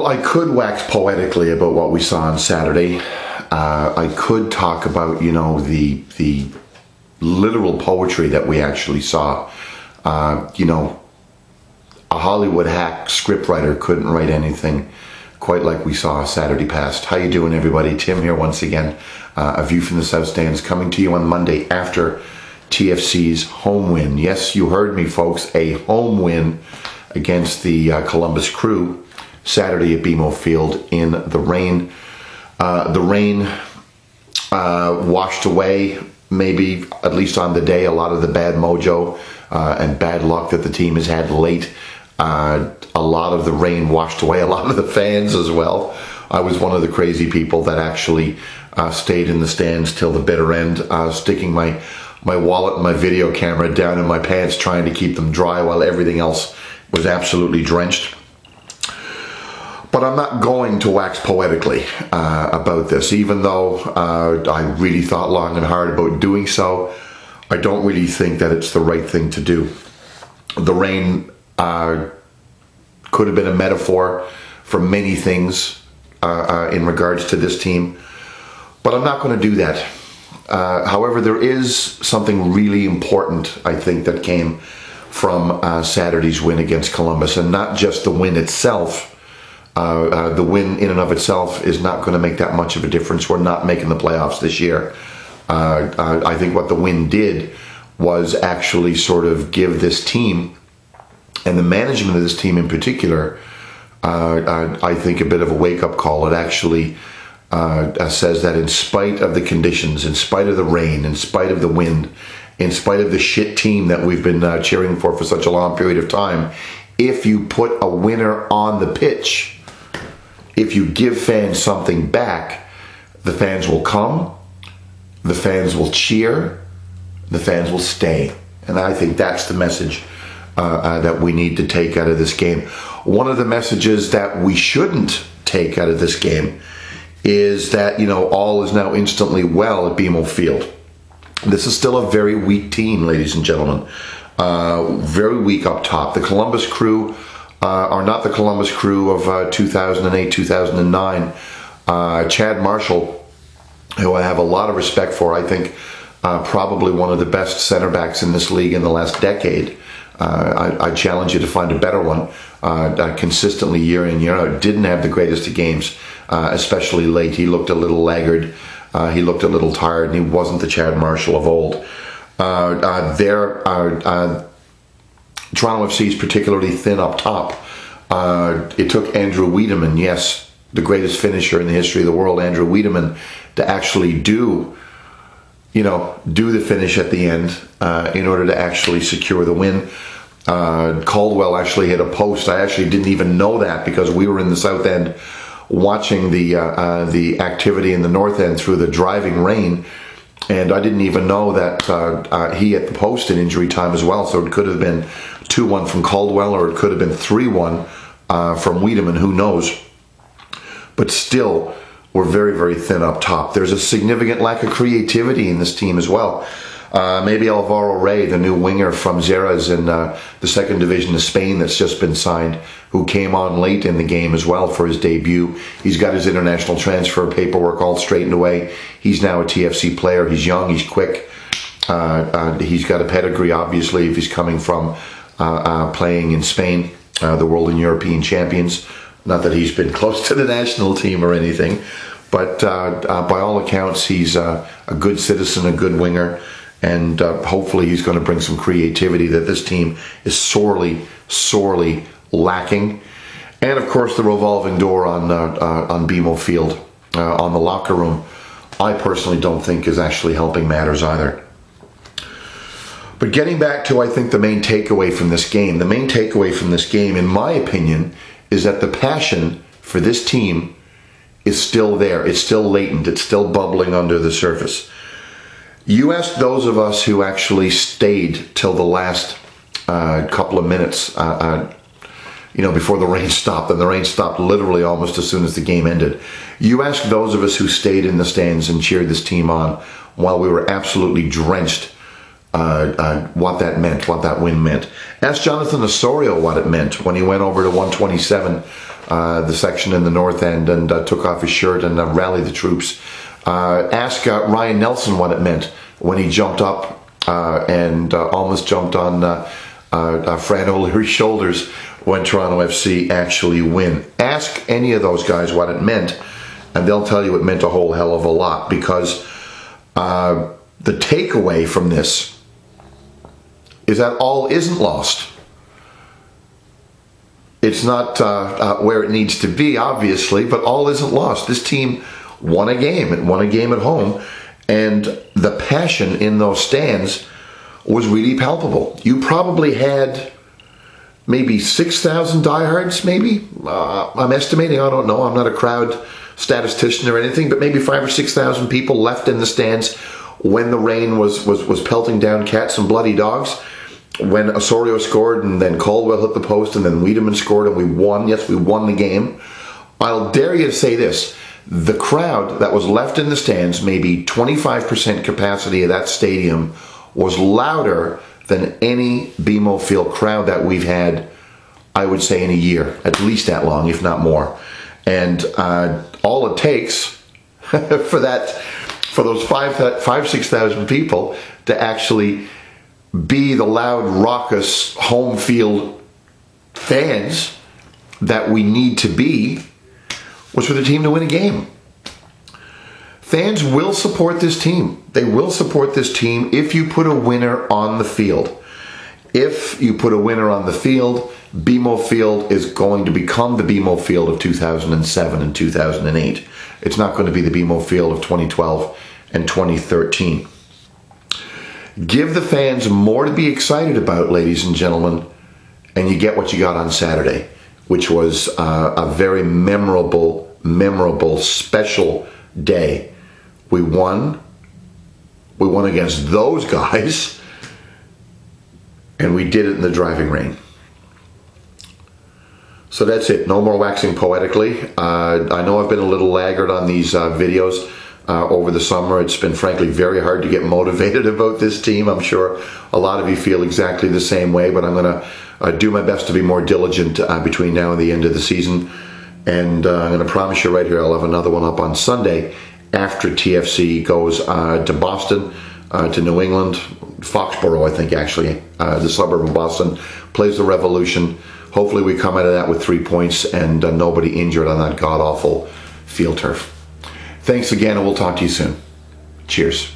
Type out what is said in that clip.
I could wax poetically about what we saw on Saturday. I could talk about, the literal poetry that we actually saw. A Hollywood hack scriptwriter couldn't write anything quite like we saw Saturday past. How you doing, everybody? Tim here once again. A View from the South Stands coming to you on Monday after TFC's home win. Yes, you heard me, folks. A home win against the Columbus Crew Saturday at BMO Field in the rain. The rain washed away, maybe at least on the day, a lot of the bad mojo and bad luck that the team has had late. A lot of the rain washed away a lot of the fans as well. I was one of the crazy people that actually stayed in the stands till the bitter end, sticking my wallet and my video camera down in my pants, trying to keep them dry while everything else was absolutely drenched. But I'm not going to wax poetically about this, even though I really thought long and hard about doing so. I don't really think that it's the right thing to do. The rain could have been a metaphor for many things in regards to this team, but I'm not going to do that. However, there is something really important, I think, that came from Saturday's win against Columbus, and not just the win itself. The win in and of itself is not going to make that much of a difference. We're not making the playoffs this year. I think what the win did was actually sort of give this team, and the management of this team in particular, I think a bit of a wake-up call. It actually says that in spite of the conditions, in spite of the rain, in spite of the wind, in spite of the shit team that we've been cheering for such a long period of time, if you put a winner on the pitch, if you give fans something back, the fans will come, the fans will cheer, the fans will stay. And I think that's the message that we need to take out of this game. One of the messages that we shouldn't take out of this game is that, all is now instantly well at BMO Field. This is still a very weak team, ladies and gentlemen. Very weak up top. The Columbus Crew are not the Columbus Crew of 2008, 2009. Chad Marshall, who I have a lot of respect for, I think probably one of the best center backs in this league in the last decade. I challenge you to find a better one. Consistently year in, year out, didn't have the greatest of games, especially late. He looked a little laggard. He looked a little tired, and he wasn't the Chad Marshall of old. Toronto FC is particularly thin up top. It took Andrew Wiedemann, yes, the greatest finisher in the history of the world, Andrew Wiedemann, to actually do the finish at the end in order to actually secure the win. Caldwell actually hit a post. I actually didn't even know that because we were in the South End watching the activity in the North End through the driving rain, and I didn't even know that he hit the post in injury time as well. So it could have been 2-1 from Caldwell, or it could have been 3-1 from Wiedemann, who knows. But still, we're very, very thin up top. There's a significant lack of creativity in this team as well. Maybe Alvaro Rey, the new winger from Xeras in the second division of Spain that's just been signed, who came on late in the game as well for his debut. He's got his international transfer paperwork all straightened away. He's now a TFC player. He's young, he's quick. He's got a pedigree, obviously, if he's coming from playing in Spain, the World and European champions. Not that he's been close to the national team or anything, but by all accounts, he's a good citizen, a good winger. And hopefully he's going to bring some creativity that this team is sorely, sorely lacking. And of course, the revolving door on BMO Field, on the locker room, I personally don't think is actually helping matters either. But getting back to, I think, the main takeaway from this game. The main takeaway from this game, in my opinion, is that the passion for this team is still there. It's still latent. It's still bubbling under the surface. You ask those of us who actually stayed till the last couple of minutes, before the rain stopped, and the rain stopped literally almost as soon as the game ended. You ask those of us who stayed in the stands and cheered this team on while we were absolutely drenched, what that meant, what that win meant. Ask Jonathan Osorio what it meant when he went over to 127 the section in the north end, and took off his shirt and rallied the troops. Ask Ryan Nelson what it meant when he jumped up and almost jumped on Fran O'Leary's shoulders when Toronto FC actually win. Ask any of those guys what it meant, and they'll tell you it meant a whole hell of a lot, because the takeaway from this is that all isn't lost. It's not where it needs to be, obviously, but all isn't lost. This team won a game. It won a game at home, and the passion in those stands was really palpable. You probably had maybe 6,000 diehards, maybe. I'm estimating, I don't know. I'm not a crowd statistician or anything, but maybe 5,000 or 6,000 people left in the stands when the rain was pelting down cats and bloody dogs. When Osorio scored, and then Caldwell hit the post, and then Wiedemann scored, and we won. Yes, we won the game. I'll dare you to say this. The crowd that was left in the stands, maybe 25% capacity of that stadium, was louder than any BMO Field crowd that we've had, I would say, in a year. At least that long, if not more. And all it takes for those 6,000 people to actually be the loud, raucous, home field fans that we need to be was for the team to win a game. Fans will support this team. They will support this team if you put a winner on the field. If you put a winner on the field, BMO Field is going to become the BMO Field of 2007 and 2008. It's not going to be the BMO Field of 2012 and 2013. Give the fans more to be excited about, ladies and gentlemen, and you get what you got on Saturday, which was a very memorable, special day. We won. We won against those guys, and we did it in the driving rain. So that's it. No more waxing poetically. I know I've been a little laggard on these videos over the summer. It's been, frankly, very hard to get motivated about this team. I'm sure a lot of you feel exactly the same way, but I'm going to do my best to be more diligent between now and the end of the season. And I'm going to promise you right here, I'll have another one up on Sunday after TFC goes to Boston, to New England, Foxborough, I think, actually, the suburb of Boston, plays the Revolution. Hopefully we come out of that with 3 points and nobody injured on that god-awful field turf. Thanks again, and we'll talk to you soon. Cheers.